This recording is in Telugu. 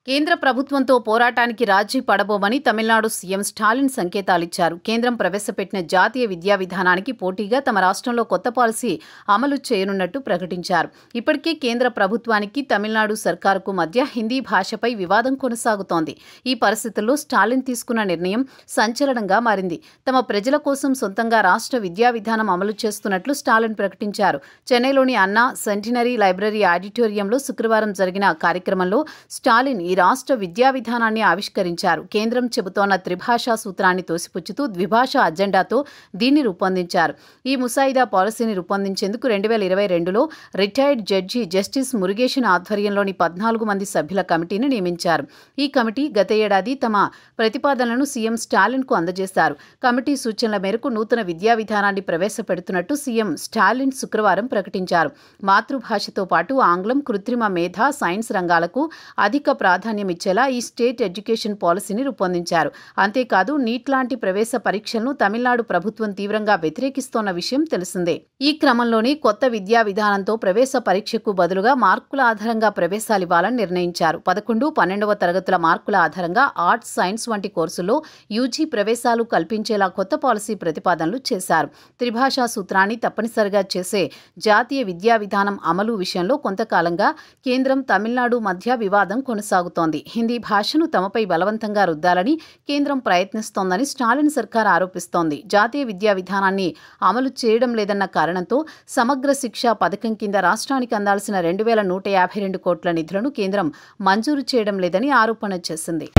కేంద్ర ప్రభుత్వంతో పోరాటానికి రాజీ పడబోమని తమిళనాడు సీఎం స్టాలిన్ సంకేతాలిచ్చారు. కేంద్రం ప్రవేశపెట్టిన జాతీయ విద్యా విధానానికి పోటీగా తమ రాష్ట్రంలో కొత్త పాలసీ అమలు చేయనున్నట్టు ప్రకటించారు. ఇప్పటికే కేంద్ర ప్రభుత్వానికి తమిళనాడు సర్కారుకు మధ్య హిందీ భాషపై వివాదం కొనసాగుతోంది. ఈ పరిస్థితుల్లో స్టాలిన్ తీసుకున్న నిర్ణయం సంచలనంగా మారింది. తమ ప్రజల కోసం సొంతంగా రాష్ట్ర విద్యా విధానం అమలు చేస్తున్నట్లు స్టాలిన్ ప్రకటించారు. చెన్నైలోని అన్నా సెంటినరీ లైబ్రరీ ఆడిటోరియంలో శుక్రవారం జరిగిన కార్యక్రమంలో స్టాలిన్ ఈ రాష్ట్ర విద్యా విధానాన్ని ఆవిష్కరించారు. కేంద్రం చెబుతోన్న త్రిభాషా సూత్రాన్ని తోసిపుచ్చుతూ ద్విభాషా అజెండాతో దీన్ని రూపొందించారు. ఈ ముసాయిదా పాలసీని రూపొందించేందుకు 2022లో రిటైర్డ్ జడ్జి జస్టిస్ మురుగేషన్ ఆధ్వర్యంలోని 14 మంది సభ్యుల కమిటీని నియమించారు. ఈ కమిటీ గత ఏడాది తమ ప్రతిపాదనలను సీఎం స్టాలిన్కు అందజేశారు. కమిటీ సూచనల మేరకు నూతన విద్యా విధానాన్ని ప్రవేశపెడుతున్నట్టు సీఎం స్టాలిన్ శుక్రవారం ప్రకటించారు. మాతృభాషతో పాటు ఆంగ్లం, కృత్రిమ మేధ, సైన్స్ రంగాలకు అధిక ప్రాధాన్యమిచ్చేలా ఈ స్టేట్ ఎడ్యుకేషన్ పాలసీని రూపొందించారు. అంతేకాదు నీట్ లాంటి ప్రవేశ పరీక్షలను తమిళనాడు ప్రభుత్వం తీవ్రంగా వ్యతిరేకిస్తోన్న విషయం తెలిసిందే. ఈ క్రమంలోనే కొత్త విద్యా విధానంతో ప్రవేశ పరీక్షకు బదులుగా మార్కుల ఆధారంగా ప్రవేశాలివ్వాలని నిర్ణయించారు. 11, 12వ తరగతుల మార్కుల ఆధారంగా ఆర్ట్స్, సైన్స్ వంటి కోర్సుల్లో యూజీ ప్రవేశాలు కల్పించేలా కొత్త పాలసీ ప్రతిపాదనలు చేశారు. త్రిభాషా సూత్రాన్ని తప్పనిసరిగా చేసే జాతీయ విద్యా విధానం అమలు విషయంలో కొంతకాలంగా కేంద్రం, తమిళనాడు మధ్య వివాదం కొనసాగుతోంది. హిందీ భాషను తమపై బలవంతంగా రుద్దాలని కేంద్రం ప్రయత్నిస్తోందని స్టాలిన్ సర్కార్ ఆరోపిస్తోంది. జాతీయ విద్యా విధానాన్ని అమలు చేయడం లేదన్న కారణంతో సమగ్ర శిక్ష పథకం కింద రాష్ట్రానికి అందాల్సిన 2152 కోట్ల నిధులను కేంద్రం మంజూరు చేయడం లేదని ఆరోపణ చేసింది.